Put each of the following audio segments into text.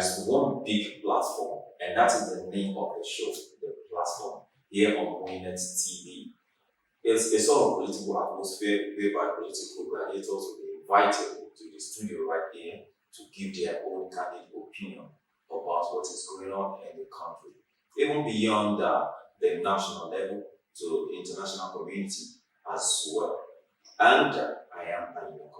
is one big platform, and that is the name of the show, the platform, here on Moyinnet TV. It's a sort of political atmosphere whereby political gladiators will be invited to the studio right here to give their own candid opinion about what is going on in the country, even beyond the national level to the international community as well. And I am Ayinla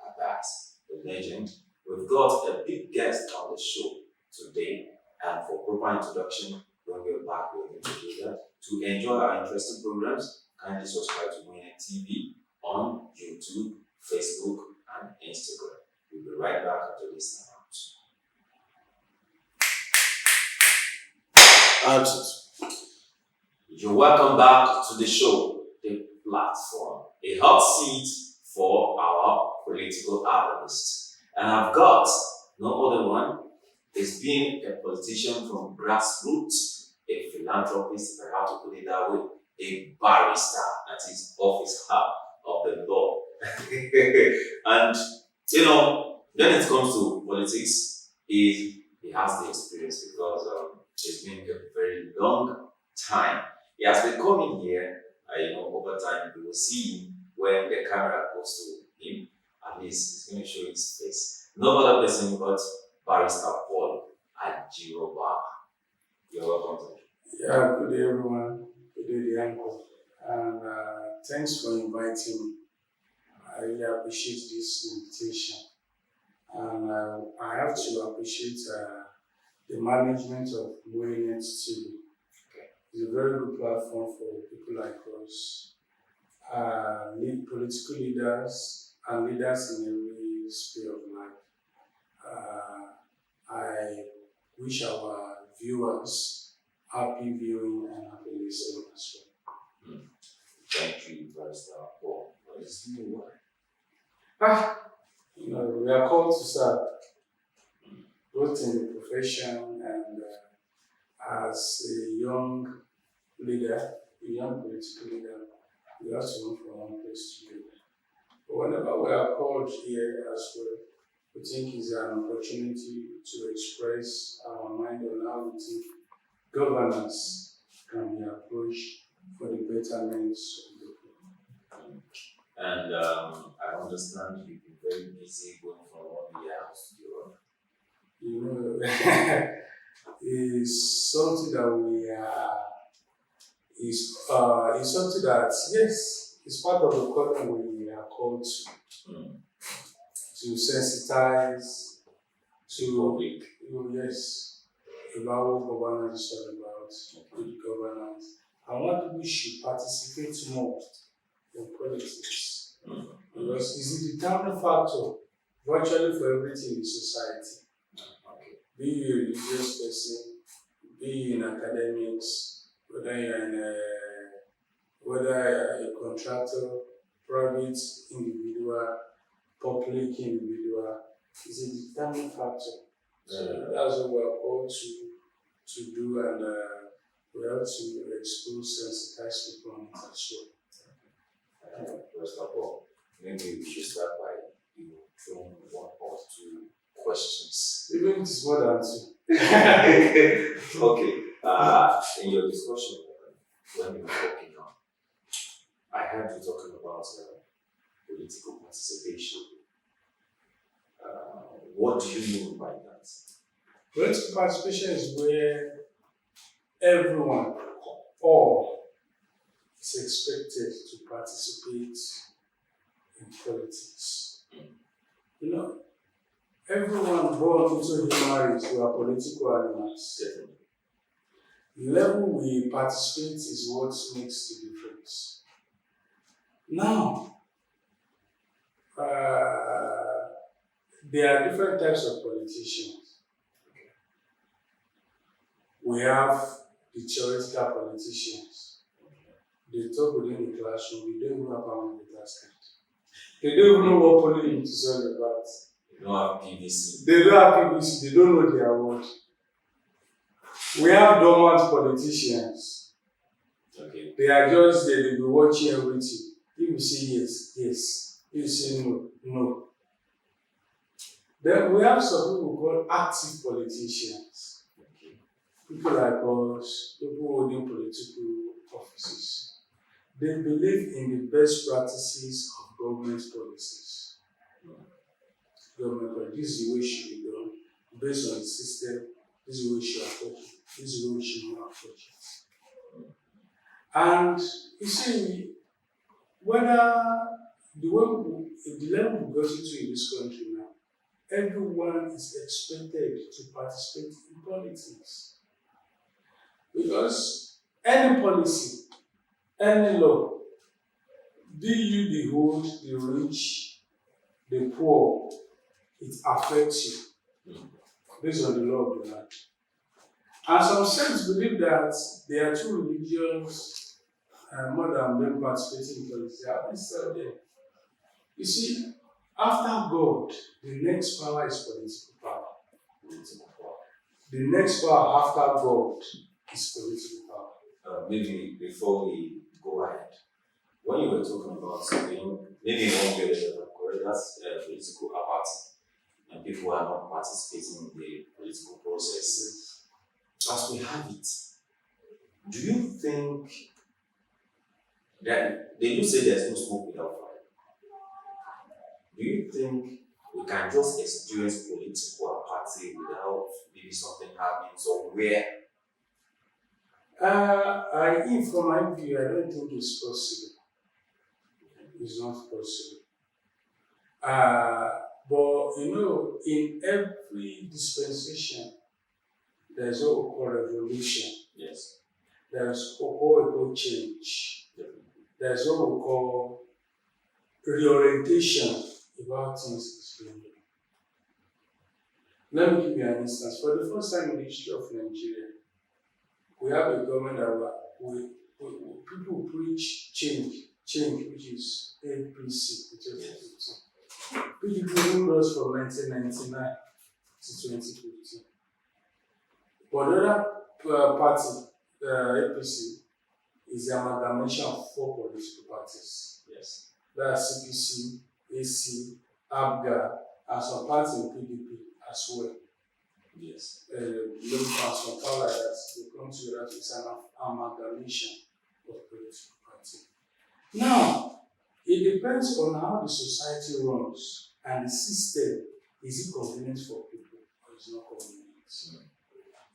Abass, the legend. We've got a big guest on the show today, and for proper introduction, when we're back, we're going to do that. To enjoy our interesting programs, kindly subscribe to Moyinnet TV on YouTube, Facebook, and Instagram. We'll be right back after this announcement. You're welcome back to the show, the platform, a hot seat for our political analysts. And I've got no other one. It's being a politician from grassroots, a philanthropist, if I have to put it that way, a barrister that is office of the law. And when it comes to politics, he has the experience because it's been a very long time. He has been coming here, over time. You will see him when the camera goes to him. At least he's going to show his face. No other person but Barrister Paul Ajiroba. You're welcome to me. Yeah, good day everyone. Good day, the uncle. And thanks for inviting me. I really appreciate this invitation. And I have to appreciate the management of Moyinnet TV. It's a very good platform for people like us, political leaders and leaders in every sphere of life. I wish our viewers happy viewing and happy listening as well. Thank you, Barrister Paul. What is the new word? We are called to serve, both in the profession and as a young leader, a young political leader. We have to move from one place to the other. But whenever we are called here as well, we think it's an opportunity to express our mind on how we think governance can be approached for the betterment of the people. And I understand you've been very busy going from one house to the other. It's something that we are. It's something that, yes, it's part of the calling we are called to sensitize to public. Yes, about what governance is all about, good governance. And what we should participate more in politics. Because it's a determining factor virtually for everything in society. Be you a religious person, be in academics, whether you're a contractor, private individual, public individual, is a determining factor. So that's what we're called to do, and we have to expose, sensitize people on it as well. First of all, maybe we should start by throwing one or two questions. Even if it's more than two. Okay. In your discussion, when you were talking on, I heard you talking about political participation. What do you mean by that? Political participation is where everyone, all, is expected to participate in politics. Everyone born into human race, we are political animals. Definitely. The level we participate is what makes the difference. Now, there are different types of politicians. We have the theoretical politicians. They talk within the classroom, they don't even have how many task cards. They don't even know what politics is all about. They don't have PVC. They don't have PVC, they don't know their word. We have dormant politicians. Okay. They are just there, they be watching everything. If you say yes, yes. If you say no, no. Then we have some people called active politicians. Okay. People like us, people holding political offices. They believe in the best practices of government policies. Government policy, this is the way it should be done, based on the system, this is the way we should approach it, this is the way we should not approach it. And you see, whether the level we got into in this country now, everyone is expected to participate in politics. Because any policy, any law, be you the old, the rich, the poor, it affects you based on the law of the land. And some sects believe that they are too religious more than them participating in politics. They haven't said there. You see, after God, the next power is political power. Political power. The next power after God is political power. Maybe before we go ahead, when you were talking about something, maybe in one way or the other, that's political apathy, and people are not participating in the political process. As we have it, do you think that they do say there's no smoke without fire? Do you think we can just experience political apathy without maybe something happening somewhere? From my view, I don't think it's possible. It's not possible. But in every dispensation, there's what we call revolution. Yes. There's what we call change. Definitely. There's what we call reorientation about things is going on. Let me give you an instance. For the first time in the history of Nigeria, we have a government that people preach change, which is APC, which is PDP ruled us from 1999 to 2015. But the other party, APC, is the amalgamation of 4 political parties. Yes. That's CPC, AC, ABGA, and some parts in PDP as well. Yes. Local parts from power like that, they come together to it's an amalgamation of political parties. Now, it depends on how the society runs and the system. Is it convenient for people or is it not convenient?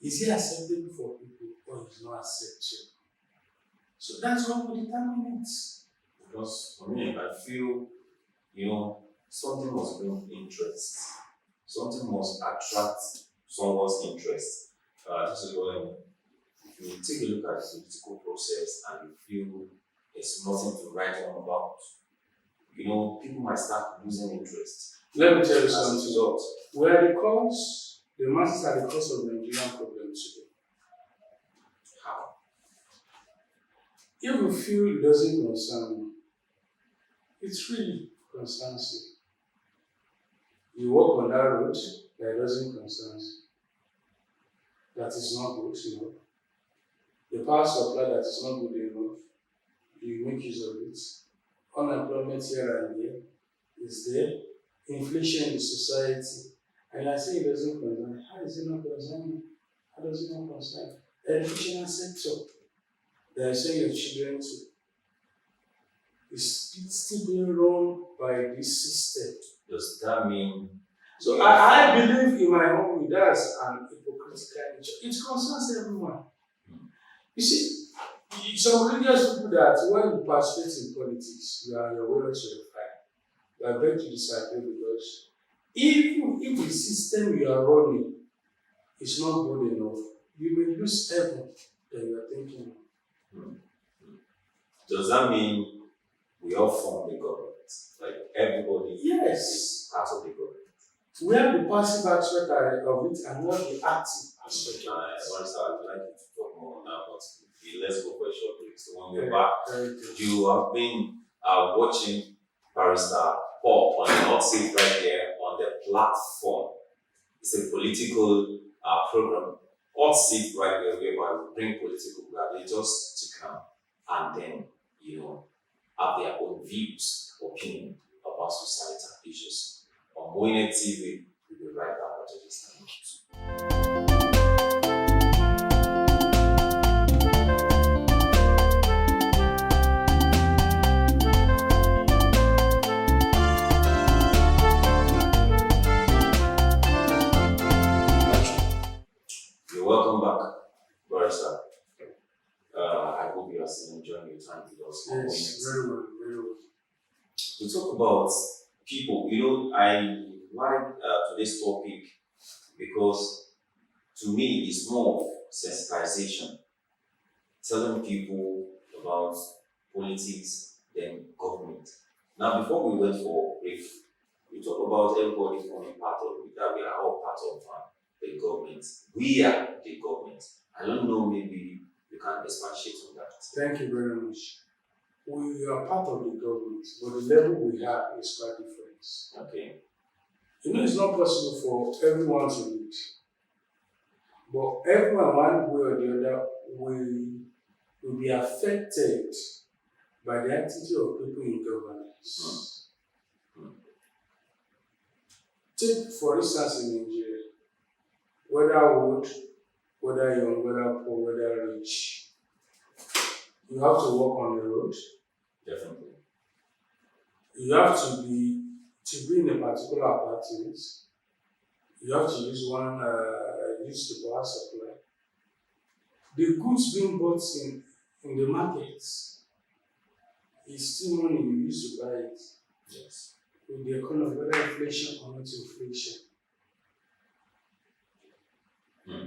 Is it acceptable for people or is it not acceptable? So that's what will determine it. Because for me, I feel, something must bring interest. Something must attract someone's interest. This is what I mean. If you take a look at the political process and you feel there's nothing to write home about, people might start losing interest. Let me tell you As a something. result. The masses are the cause of Nigerian problems today. How? If you feel it doesn't concern you, it really concerns you. You walk on that road that doesn't concern you. That is not good, The power supply that is not good enough, you make use of it. Unemployment here and there is there. Inflation in the society. And I say it doesn't concern you. How is it not concern you? How does it not concern you? Educational sector. They are saying your children to. It's still being run by this system. Does that mean? So I believe in my own way that's an hypocritical nature. It concerns everyone. You see, some religious people that when you participate in politics, you are your way to your fire. You are going to disagree because if the system you are running is not good enough, you may lose everything that you are thinking of. Does that mean we all form the government? Like everybody is part of the government? We have the passive aspect of it and not the active aspect of it. I'd like you to talk more on that, but let's go for a short break. So when we're back, you have been watching Barrister Paul on the hot seat right here on the platform. It's a political program. Hot seat right here, whereby we bring political gladiators to come and then, have their own views, opinion about societal issues. On Moyinnet TV, we to this time. You're welcome back, Barrister. I hope you are still enjoying your time with us. Yes, very well, very well. To talk about people, I like today's topic because to me it's more of sensitization, telling people about politics than government. Now, before we went for brief, we talk about everybody forming part of it, that we are all part of the government. We are the government. I don't know, maybe you can expatiate on that. Thank you very much. We are part of the government, but the level we have is quite different. Okay. It's not possible for everyone to lead. But everyone, one way or the other, will be affected by the attitude of people in governance. Take, for instance, in Nigeria, whether old, whether young, whether poor, whether rich, you have to walk on the road. Definitely. You have to be in a particular apartment. You have to use the power supply. The goods being bought in the markets is still money you use to buy it. Yes. With the economy, whether inflation or not inflation.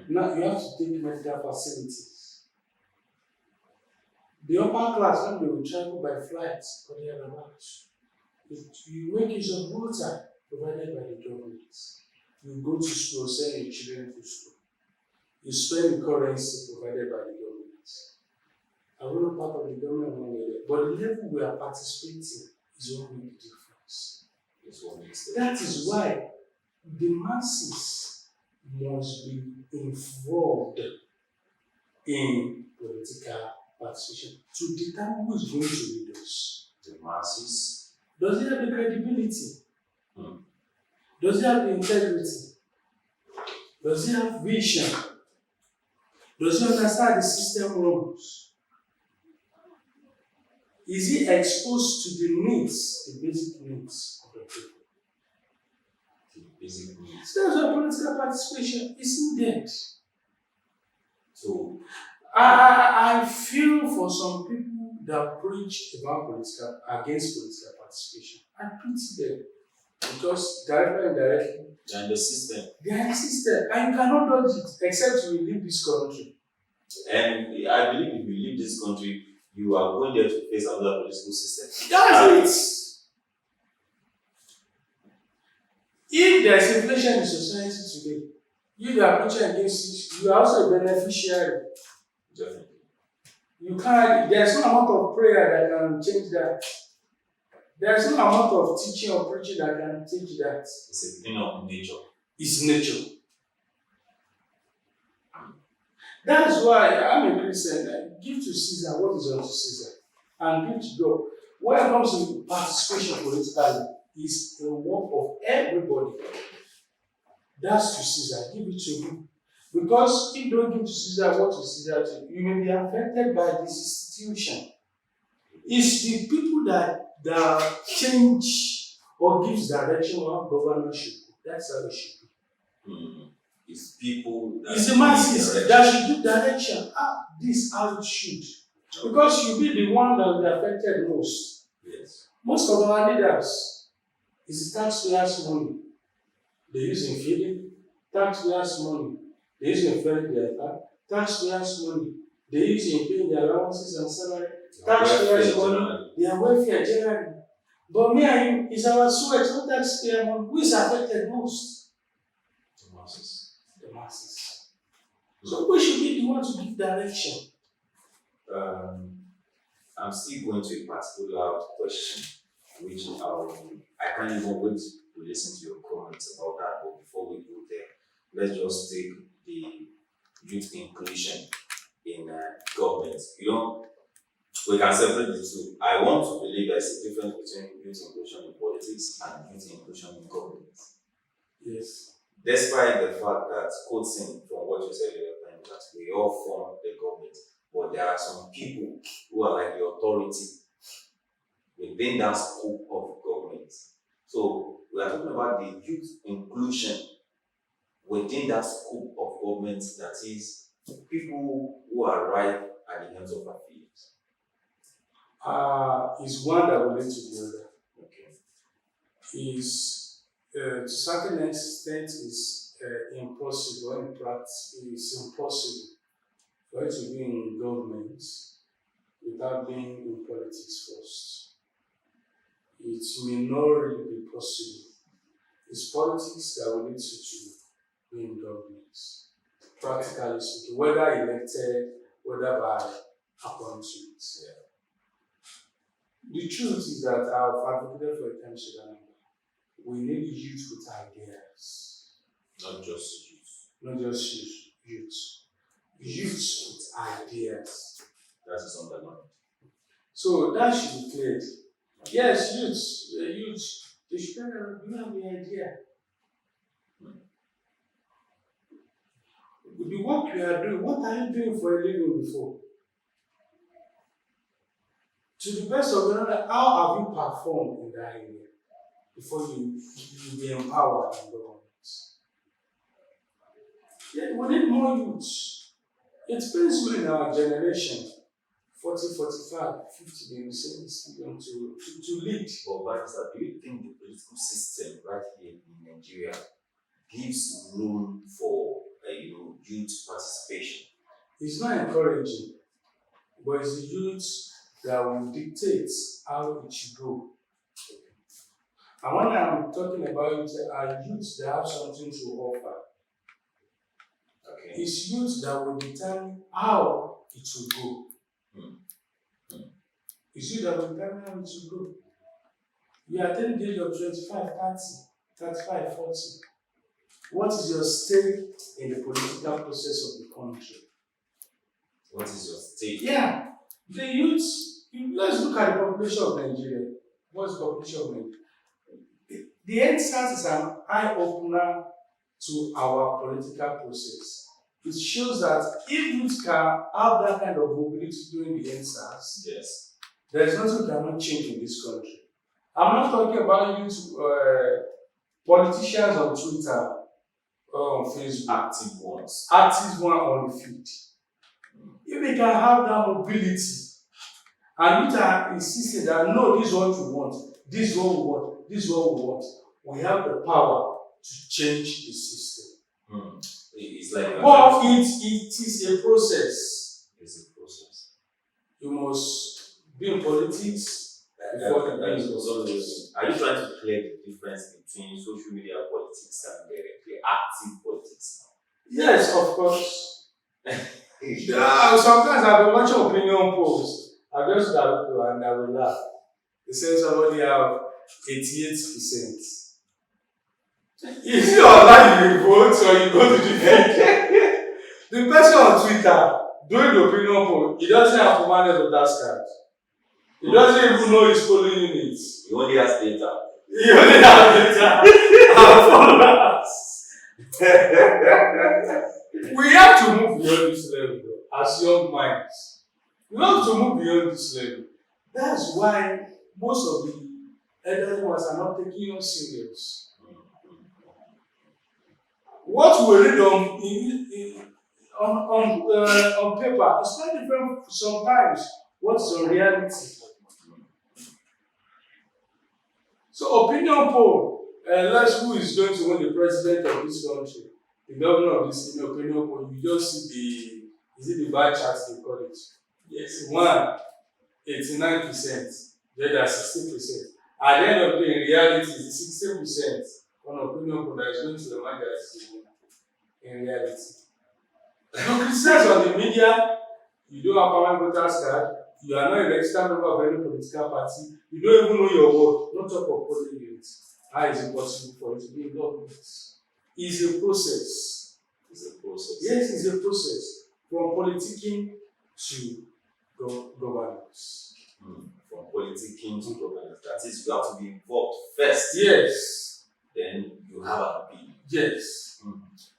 Now you have to take medical facilities. The upper class, when they will travel by flight or the other routes, you make use of water provided by the government. You go to school, send your children to school. You spend the currency provided by the government. I'm not part of the government one way, but the level we are participating is what makes the difference. That is why the masses must be involved in political participation to determine who is going to lead us. The masses. Does it have the credibility? Does it have the integrity? Does it have vision? Does it understand the system rules? Is he exposed to the needs, the basic needs of the people? The basic needs. That's why political participation is needed. So I feel for some people that preach against political participation. I pity them because directly and indirectly they are in the system. They are in the system, and you cannot dodge it except you leave this country. And I believe if you leave this country, you are going there to face another political system. That's it. If there is inflation in society today, you are preaching against it, you are also a beneficiary. Definitely. You can't, there's no amount of prayer that can change that. There's no amount of teaching or preaching that can change that. It's a thing of nature. It's nature. That's why I'm a Christian. Give to Caesar what is unto Caesar, and give to God. When it comes to participation politically, it's the work of everybody. That's to Caesar. Give it to him. Because if you don't give to Caesar what is Caesar to, you may be affected by this institution. It's the people that change or gives direction on how government should be. That's how it should be. It's people that it's the masses that should give direction. How it should. Because you'll be the one that will be affected most. Yes. Most of our leaders is taxpayers' money. They use in feeding, taxpayers' money. They use in feeding their car, taxpayers' money. They use in paying their allowances and salary, taxpayers' money, their welfare generally. But me and you, is our sweat, not taxpayer money. Who is affected most? The masses. The masses. So we should be the one to give direction. I'm still going to a particular question, which I can't even wait to listen to your comments about that. But before we go there, let's just take the youth inclusion in government. We can separate the two. I want to believe there's a difference between youth inclusion in politics and youth inclusion in government. Yes. Despite the fact that, quoting from what you said earlier, that we all form the government, but there are some people who are like the authority within that scope of government. So we are talking about the youth inclusion within that scope of government, that is, people who are right at the ends of affairs. Is one that relates to the other. Okay. Is to a certain extent is impossible in practice. It's impossible for you to be in government without being in politics first. It may not really be possible. It's politics that will lead you to be in government. Practically speaking, whether elected, whether by appointment. Yeah. The truth is that I've advocated for a time Sudan. We need youth with ideas. Not just youth. Not just youth. Youth with ideas. That is underlined. So that should be cleared. Yes, youth, they should have the idea. The work you are doing, what are you doing for a living before? To the best of your knowledge, how have you performed in that area before you be empowered in government? Yeah, we need more youth. It pains me in our generation, 40, 45, 50, they will say this to lead. But Barrister, do you think the political system right here in Nigeria gives room for youth participation? It's not encouraging, but it's the youth that will dictate how it should go. And when I'm talking about youth, are youth that have something to offer. Okay. It's youth that will determine how it will go. It's you that will determine how it will go. You attain the age of 25, 30, 35, 40. What is your stake in the political process of the country? What is your stake? Yeah, the youth, let's look at the population of Nigeria. What's the population of Nigeria? The EndSARS is an eye-opener to our political process. It shows that if youth can have that kind of mobility during the EndSARS, yes, there is nothing that cannot change in this country. I'm not talking about youth politicians on Twitter or on Facebook. active ones. Active one on the field. If they can have that mobility and youth are insisting that no, this is what we want, this is what we want, this is what we want, we have the power to change the system. It's like But it is a process. It's a process. You must be in politics before the end. Are you trying to clear the difference between social media politics and the active politics? Yes, of course. Sometimes I've been watching opinion polls. I just look at people and I will laugh. They say somebody have 88%. Is it online you vote or you go to the field? The person on Twitter doing the opinion poll, he doesn't have permanent voters card. He doesn't even know his polling units. He only has data. He only has data and followers. We have to move beyond this level as young minds. We have to move beyond this level. That's why most of the elderly ones are not taking us serious. What we read on paper is not different sometimes what's on reality. So opinion poll, let's who is going to win the president of this country, the governor of this opinion poll, you just see the bar charts they call it. Yes, one, 89%, the other 60%. At the end of the day, in reality, it's 60% on opinion poll that is going to remind us in reality. You criticize on the media, you don't have permanent voters card, you are not a registered member of any political party, you don't even know your work, don't talk of polling units. How is it possible for you to be in government? It's a process. It's a process. Yes, it's a process. From politicking to governance. From politicking to governance. That is, you have to be involved first. Yes. Then you have an opinion. Yes.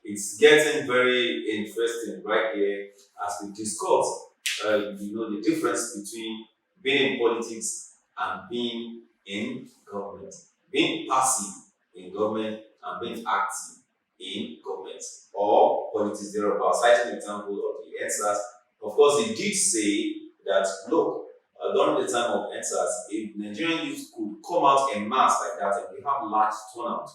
it's getting very interesting right here as we discuss, the difference between being in politics and being in government, being passive in government and being active in government or politics thereabout. Citing example of the NSAS, of course, he did say that look, during the time of NSAS, if Nigerian youth could come out en masse like that and we have large turnout,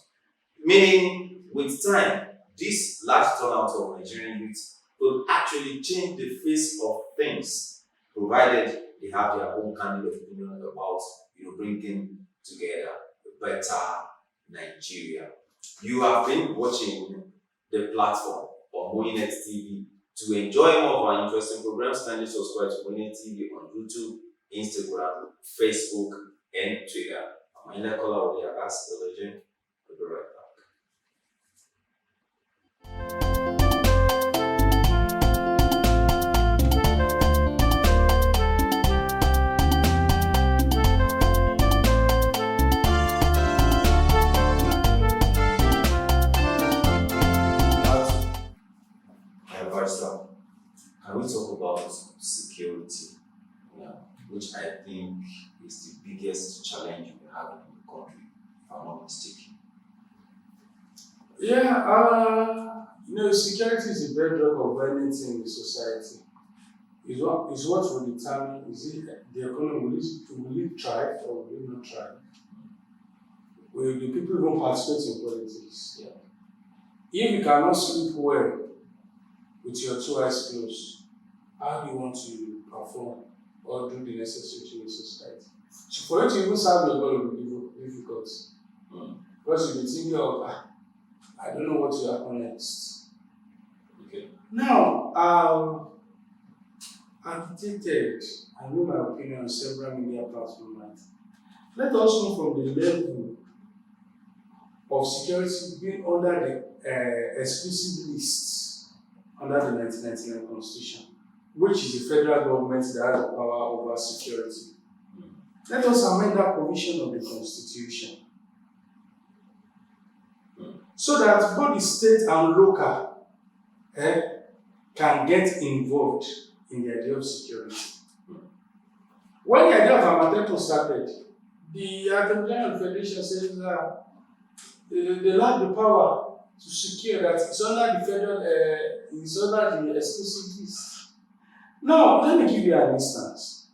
meaning with time, this large turnout of Nigerian youth could actually change the face of things, provided they have their own candid opinion about bringing together a better Nigeria. You have been watching the platform on Moyinnet TV. To enjoy more of our interesting programs, kindly subscribe to Moyinnet TV on YouTube, Instagram, Facebook, and Twitter. I'm Ayinla Kolwole, Abass, the legend. We'll be right back. Can we talk about security, which I think is the biggest challenge we have in the country, if I'm not mistaken? Security is the bedrock of anything in society. Is what will determine, is it the economy, will it thrive or will it not thrive? Will the people even participate in politics? Yeah. If you cannot sleep well with your two eyes closed, how do you want to perform or do the necessary things in society? So for you to even serve your God will be difficult. Because you'll be thinking of, I don't know what will happen next. Okay. Now, I've dictated, I know my opinion on several media platforms. Let us move from the level of security being under the exclusive list under the 1999 Constitution, which is the federal government that has the power over security. Let us amend that provision of the Constitution so that both the state and local can get involved in the idea of security. When the idea of Amateto started, the Attorney Federation says that they lack the power to secure that it's under the federal, it's under the exclusive list. Now, let me give you an instance.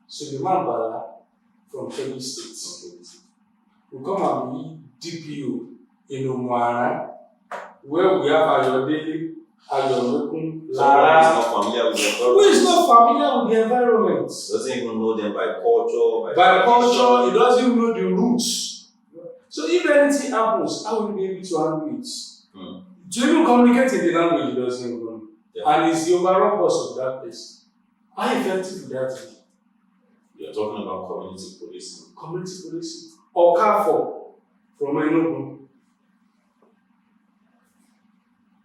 Suleiman Bala from Kebbi State will come and be DPO in Umuara, where we have Ayodele, Ayomekun, Lara. Who is not familiar with the environment? Doesn't even know them by culture. By culture, he doesn't even know the roots. So if anything happens, how will he be able to handle it? To even communicate in the language he doesn't even know. Yeah. And it's the overall cost of that place. How effective would that be? You're talking about community policing. Community policing. Or CAFO from Enugu.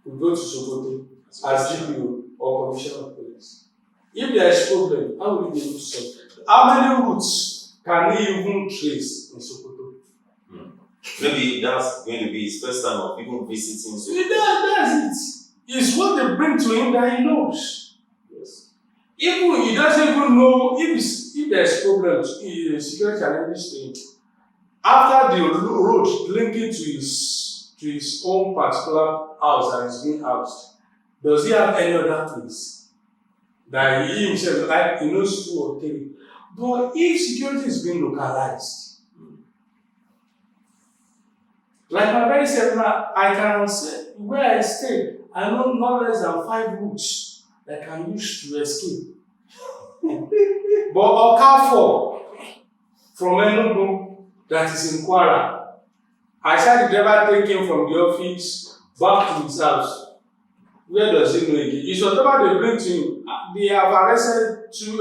We go to Sokoto as GPO or Commissioner of Police. If there is problem, how will he be able to solve it? How many routes can he even trace in Sokoto? Maybe that's going to be his first time of people visiting Sokoto. That's it. It's what they bring to him that he knows. Yes. Even he doesn't even know if there's problems, security challenges to him. After the road linking to his own particular house that is being housed, does he have any other place that he himself, like he knows 2 or 3? But if security is being localized, like my very seminar, I can say where I stay, I know not less than 5 routes that I can use to escape. But Okafor from Enugu, that is in Kwara, I saw the driver take him from the office back to his house. Where does he know again? It's whatever they bring to him. They have arrested 3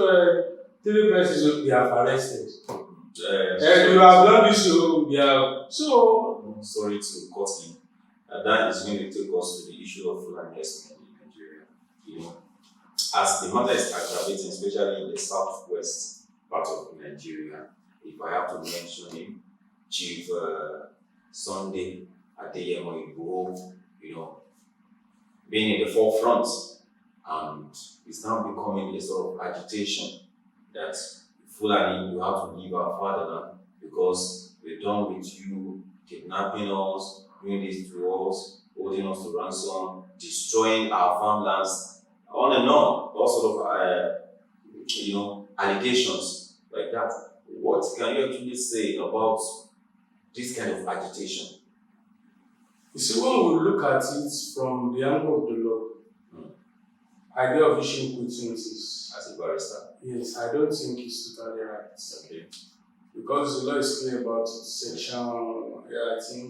persons. They have arrested. And you have done this, so they have. So sorry to cut in. That is going to take us to the issue of Fulani herdsmen in Nigeria. As the matter is aggravating, especially in the southwest part of Nigeria, if I have to mention him, Chief Sunday Adeyemo Igboho, being in the forefront, and it's now becoming a sort of agitation that Fulani, you have to leave our fatherland because we're done with you kidnapping us, doing this to us, holding us to ransom, destroying our farmlands, on and on, all sort of allegations like that. What can you actually say about this kind of agitation? You see, when we look at it from the angle of the law, idea of issuing quit notice as a barrister, yes, I don't think it's totally right. Okay. Because the law is clear about it, section, I think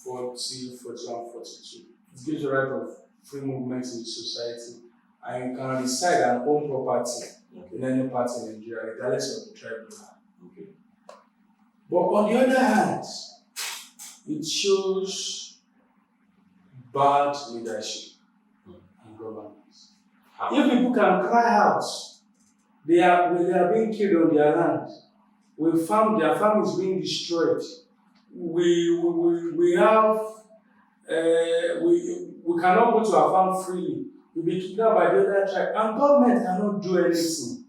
40, 41, 42. It gives the right of free movement in the society, and you can reside and own property in any part in Nigeria, regardless of the tribe you are. Okay. But on the other hand, it shows bad leadership and governance. If people can cry out, when they are being killed on their land, their farm is being destroyed. We cannot go to our farm freely. We'll be kidnapped by the other tribe, and government cannot do anything.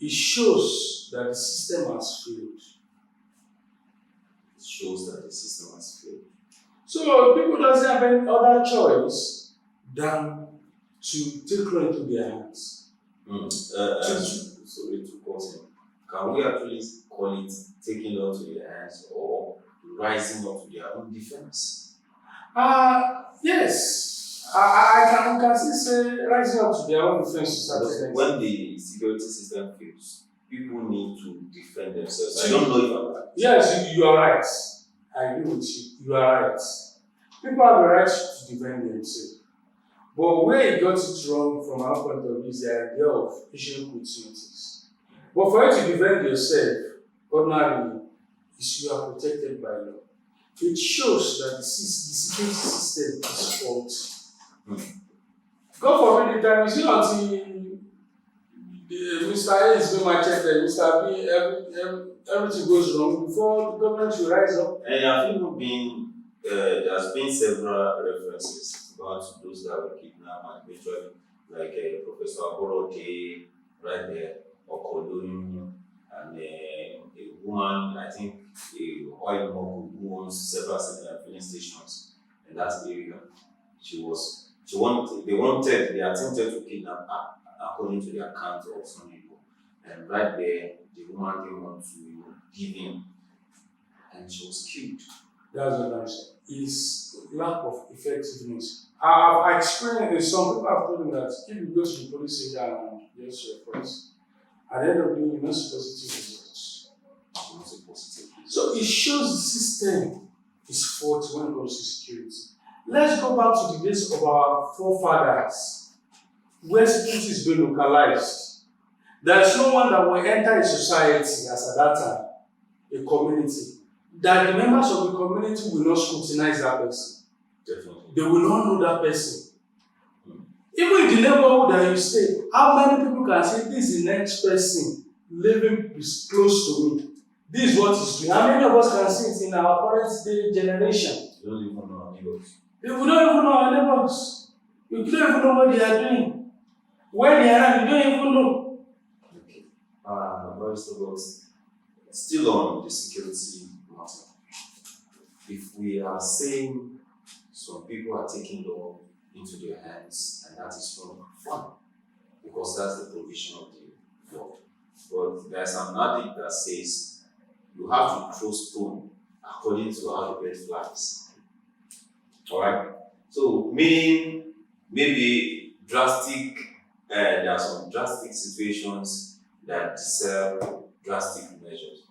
It shows that the system has failed. It shows that the system has failed. So people doesn't have any other choice than to take law into their hands. Sorry to cut in. Can we actually call it taking law to their hands or rising up to their own defense? Yes. I can still say rising up to their own defense. When the security system fails, people need to defend themselves. I don't know if I'm right. Yes, you are right. I agree with you. You are right. People have the right to defend themselves. But where you got it wrong from our point of view is the idea of issuing quit notice. But for you to defend yourself, ordinarily, you are protected by law. It shows that the security system is faulty. God forbid the time you see until Mr. A is being macheted, Mr. B, everything goes wrong before the government will rise up. And I think there's been several references about those that were kidnapped and eventually, like Professor Aborode right there, or Kolwole, and a woman, I think, a oil mogul who owns several filling stations in that area. They attempted to kidnap her, according to the account of some people. And right there, the woman didn't want to give in, and she was killed. That's what I'm saying. It's lack of effectiveness. I've experienced some people have told me that if you go to the police station and just report, at the end of the day, you're not supposed to results. So it shows the system is faulty when it comes to security. Let's go back to the days of our forefathers, where security is being localized. There's no one that will enter a society as at that time, a community, that the members of the community will not scrutinize that person. Definitely. They will not know that person. Even in the neighborhood that you stay, how many people can say this is the next person living close to me? This is what he's doing. How many of us can see it in our current day generation? We don't even know our neighbors. We don't even know our neighbors. We don't even know what they are doing. Where they are, we don't even know. Okay. But still on the security matter. If we are saying some people are taking law into their hands, and that is fun, because that's the provision of the law. But there's an adage that says you have to throw stone according to how the bird flies. Alright? So, meaning maybe there are some drastic situations that deserve drastic measures.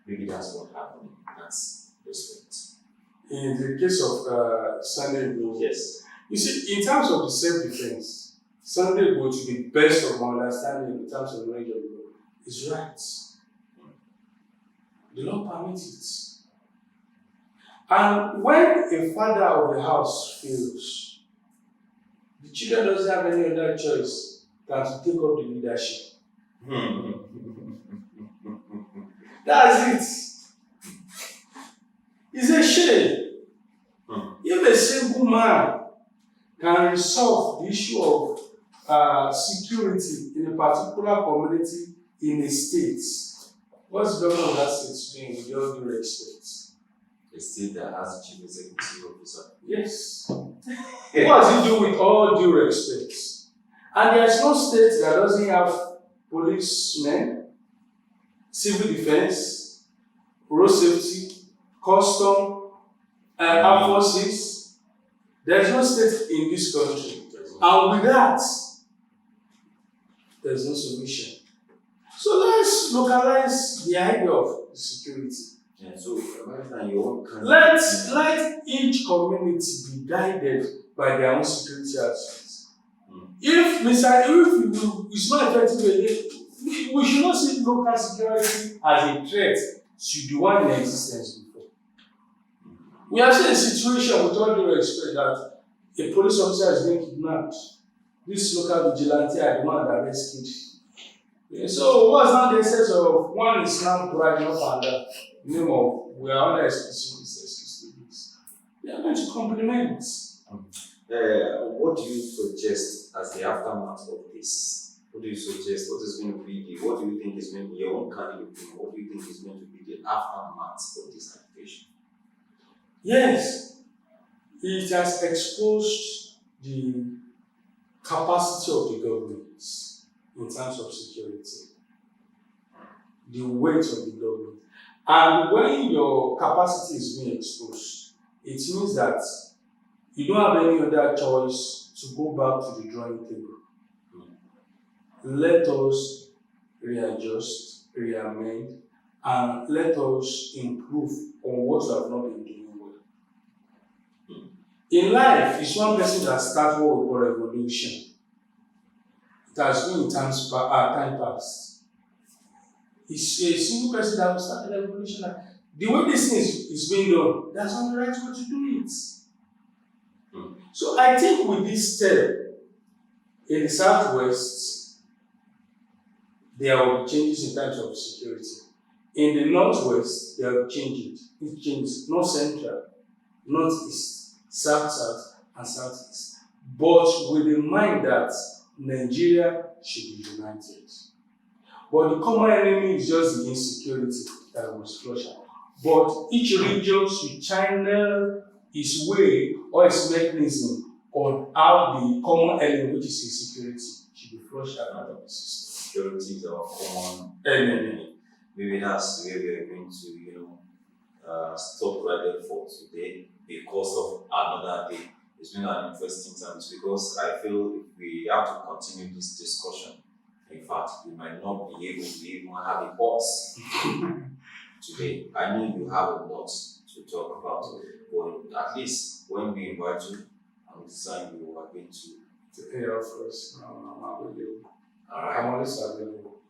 Maybe that's what happened in that respect. In the case of Sunday Igboho, yes. You see, in terms of the self-defense, Sunday Igboho, to the best of my understanding in terms of knowledge of the law, is right. The law permits it. And when a father of the house fails, the children doesn't have any other choice than to take up the leadership. That's it. It's a shame. If a single man can resolve the issue of security in a particular community in a state, what's the government of that state doing with all due respect? A state that has a chief executive officer. Yes. What does he do with all due respect? And there's no state that doesn't have policemen, civil defense, road safety, custom, armed forces. There's no state in this country. And with that, there's no solution. So let's localize the idea of security. Yeah, so your own Let each community be guided by their own security aspects. If it's not effective, we should not see local security as a threat to the one in existence before. We have seen a situation with all due respect that a police officer is being kidnapped. This local vigilante are the one that rescued. Yeah, so what's now the essence of one is now bragging up and the name of we are under exclusive this. They are going to complement. What do you suggest as the aftermath of this? What do you suggest? What is going to be what do you think is going to be your own candidate opinion? What do you think is going to be the aftermath of this application? Yes, it has exposed the capacity of the government in terms of security, the weight of the government. And when your capacity is being exposed, it means that you don't have any other choice to go back to the drawing table. Let us readjust, reamend, and let us improve on what we have not been doing well. In life, it's one person that starts what we call revolution. It has been in time past. It's a single person that will start a revolution. The way this thing is being done, that's not the right way to do it. So I think with this step, in the Southwest, there will be changes in terms of security. In the Northwest, there will be changes. It changes, North Central, Northeast, South, and Southeast. But with the mind that Nigeria should be united. But the common enemy is just the insecurity that was flushed out. But each region should channel its way or its mechanism on how the common enemy, which is insecurity, should be flushed out of the system. Security is our common enemy. Maybe that's where we are going to, stop right there for today because of another day. It's been an interesting time because I feel if we have to continue this discussion, in fact, we might not be able to even have a pause today. I know you have a lot to talk about, but at least when we invite you and decide you are going to. Yeah, of course. I'm available. All right. I'm always available.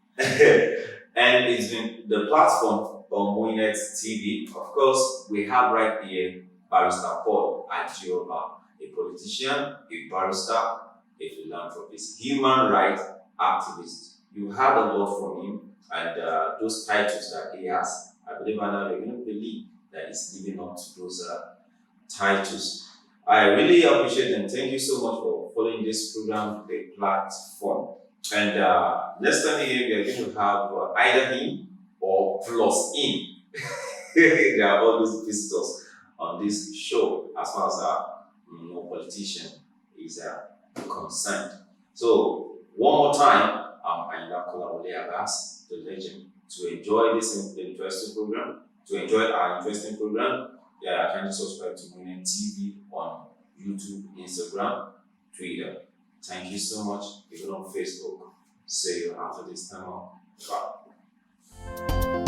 And it's been the platform on Moyinnet TV. Of course, we have right here Barrister Paul Ajioba, a politician, a barrister, a philanthropist, human rights activist. You heard a lot from him, and those titles that he has, I believe now you're going to believe that he's living up to those titles. I really appreciate and thank you so much for following this program, the platform. And next time here, we are going to have either him or plus him. There are always visitors on this show as far as no politician is concerned. So, one more time, I'm Ayinla Kolwole Abass, the legend. To enjoy this interesting program, to enjoy our interesting program, kindly subscribe to Moyinnet TV on YouTube, Instagram, Twitter. Thank you so much. Even on Facebook. See you after this time. Bye.